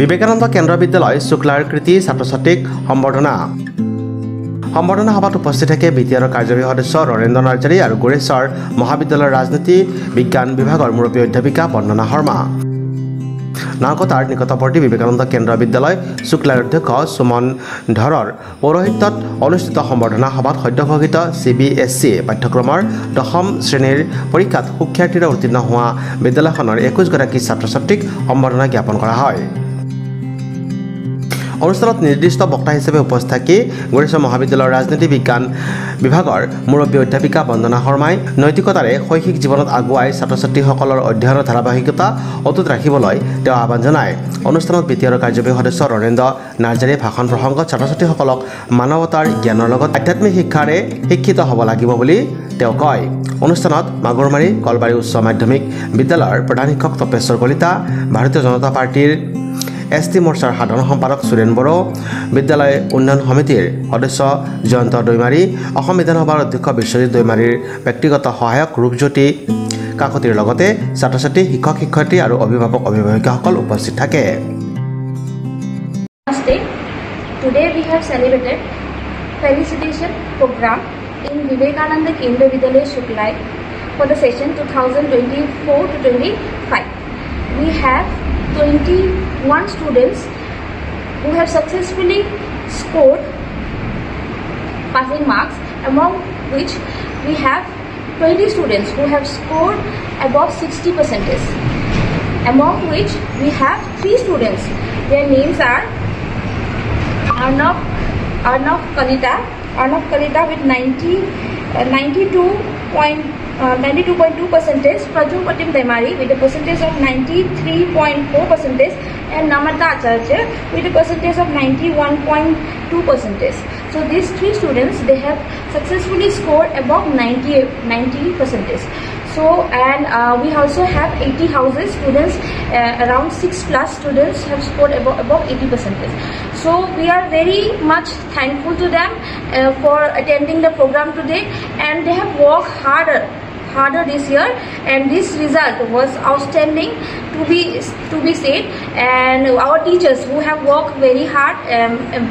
বিবেকানন্দ কেন্দ্র বিদ্যালয় শুক্লাৰ কৃতি ছাত্ৰ-ছাত্ৰীক সম্বৰ্ধনা সভাত উপস্থিত থাকে বিটিআৰৰ কাৰ্যবাহী সদস্য ৰৰেন্দ্ৰ নাৰ্জাৰী আৰু গোৰেশ্বৰ মহাবিদ্যালয়ৰ ৰাজনীতি বিজ্ঞান বিভাগৰ মুৰব্বী অধ্যাপিকা বন্দনা শৰ্মা। নাওকটাৰ নিকটৱৰ্তী বিবেকানন্দ কেন্দ্ৰ বিদ্যালয় শুক্লাৰ অধ্যক্ষ সুমন ধৰৰ পৌৰোহিত্যত অনুষ্ঠিত সম্বৰ্ধনা সভাত সদ্যঘোষিত CBSE পাঠ্যক্ৰমৰ 10ম শ্ৰেণীৰ পৰীক্ষাত সুখ্যাতিৰে উত্তীৰ্ণ হোৱা বিদ্যালয়খনৰ 21 গৰাকী ছাত্ৰ-ছাত্ৰীক সম্বৰ্ধনা জ্ঞাপন কৰা হয়। অনুষ্ঠানত নিৰ্দিষ্ট বক্তা হিচাপে উপস্থিত থাকি গোৰেশ্বৰ মহাবিদ্যালয়ৰ ৰাজনীতি বিজ্ঞান বিভাগৰ মুৰব্বী অধ্যাপিকা বন্দনা শৰ্মাই নৈতিকতাৰে শৈক্ষিক জীৱনত আগুৱাই ছাত্ৰ-ছাত্ৰীসকলৰ অধ্যয়নৰ ধাৰাবাহিকতা অটুট ৰাখিবলৈ তেওঁ আহ্বান জনায়। অনুষ্ঠানত বিটিআৰৰ কাৰ্যবাহী সদস্য ৰৰেন্দ্ৰ নাৰ্জাৰীয়ে ভাষণ প্ৰসংগত ছাত্ৰ-ছাত্ৰীসকলক মানৱতাৰ জ্ঞানৰ লগত আধ্যাত্মিক শিক্ষাৰে শিক্ষিত হ'ব লাগিব বুলি তেওঁ কয়। অনুষ্ঠানত মাগুৰমাৰী কলবাৰী উচ্চ মাধ্যমিক বিদ্যালয়ৰ প্ৰধান শিক্ষক তপেশ্বৰ কলিতা, ভাৰতীয় জনতা পাৰ্টীৰ ST মৰ্চাৰ সাধাৰণ সম্পাদক সুৰেন বড়ো, বিদ্যালয় উন্নয়ন সমিতিৰ সদস্য জয়ন্ত দৈমাৰী, অসম বিধানসভাৰ অধ্যক্ষ বিশ্বজিৎ দৈমাৰীৰ ব্যক্তিগত সহায়ক ৰূপজ্যোতি কাকতিৰ লগতে ছাত্ৰ-ছাত্ৰী, শিক্ষক-শিক্ষয়িত্ৰী আৰু অভিভাৱক-অভিভাৱিকাসকল উপস্থিত থাকে। Today we have celebrated felicitation program in Vivekananda Kendra Vidyalaya Shuklai for the session 2024 to 25. We have 21 students who have successfully scored passing marks, among which we have 20 students who have scored above 60%, among which we have 3 students. Their names are Arnav Kalita with 92.2%, Prajum Patim Demari with a percentage of 93.4%, and Namrata Acharya with a percentage of 91.2%. So these 3 students, they have successfully scored above 90%. So and we also have 80 houses students, around 6+ students have scored above 80%. So we are very much thankful to them for attending the program today, and they have worked harder this year, and this result was outstanding to be said. And our teachers who have worked very hard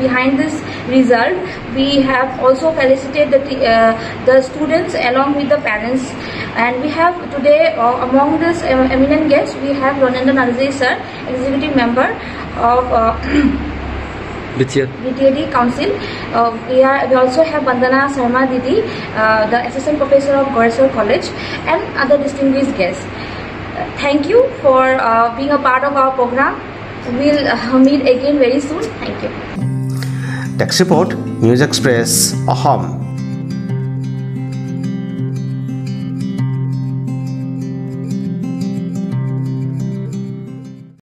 behind this result, we have also felicitated the students along with the parents. And we have today among this eminent guests, we have Ronendra Narzari sir, executive member of BTAD Council. We also have Bandana Sharma Didi, the assistant professor of Goreswar College, and other distinguished guests. Thank you for being a part of our program. We'll meet again very soon. Thank you. Text report, News Express, Ahom.